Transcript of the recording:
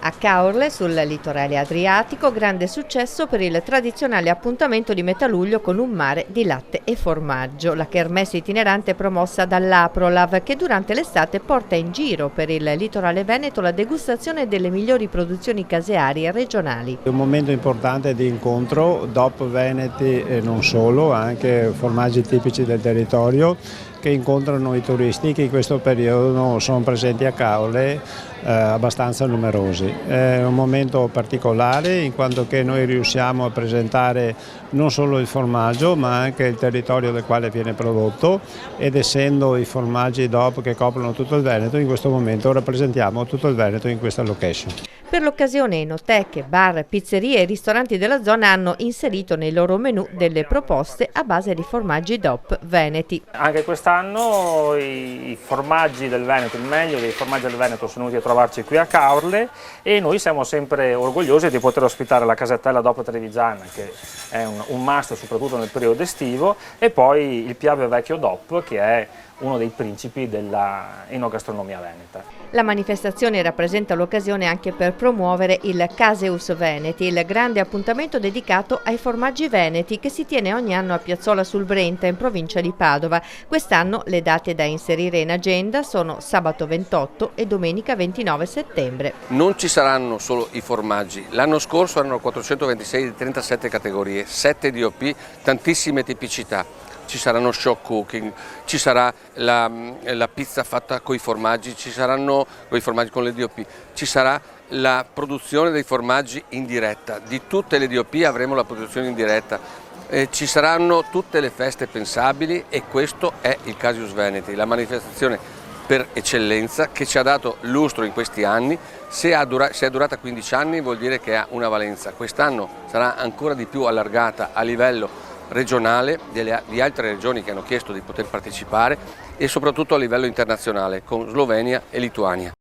A Caorle, sul litorale adriatico, grande successo per il tradizionale appuntamento di metà luglio con un mare di latte e formaggio. La kermesse itinerante promossa dall'Aprolav, che durante l'estate porta in giro per il litorale veneto la degustazione delle migliori produzioni casearie regionali. È un momento importante di incontro, DOP veneti e non solo, anche formaggi tipici del territorio che incontrano i turisti che in questo periodo sono presenti a Caorle, abbastanza numerosi. È un momento particolare in quanto che noi riusciamo a presentare non solo il formaggio ma anche il territorio del quale viene prodotto, ed essendo i formaggi DOP che coprono tutto il Veneto, in questo momento rappresentiamo tutto il Veneto in questa location. Per l'occasione enoteche, bar, pizzerie e ristoranti della zona hanno inserito nei loro menù delle proposte a base di formaggi DOP veneti. Anche quest'anno i formaggi del Veneto, il meglio dei formaggi del Veneto, sono venuti a trovarci qui a Caorle, e noi siamo sempre orgogliosi di poter ospitare la casetella DOP trevigiana, che è un must soprattutto nel periodo estivo, e poi il Piave Vecchio DOP, che è uno dei principi della enogastronomia veneta. La manifestazione rappresenta l'occasione anche per promuovere il Caseus Veneti, il grande appuntamento dedicato ai formaggi veneti che si tiene ogni anno a Piazzola sul Brenta, in provincia di Padova. Quest'anno le date da inserire in agenda sono sabato 28 e domenica 29 settembre. Non ci saranno solo i formaggi, l'anno scorso erano 426 di 37 categorie, 7 DOP, tantissime tipicità. Ci saranno shock cooking, ci sarà la pizza fatta con i formaggi, ci saranno i formaggi con le DOP, ci sarà la produzione dei formaggi in diretta, di tutte le DOP avremo la produzione in diretta, ci saranno tutte le feste pensabili, e questo è il Caseus Veneti, la manifestazione per eccellenza che ci ha dato lustro in questi anni. Se è durata 15 anni vuol dire che ha una valenza, quest'anno sarà ancora di più allargata a livello regionale di altre regioni che hanno chiesto di poter partecipare, e soprattutto a livello internazionale con Slovenia e Lituania.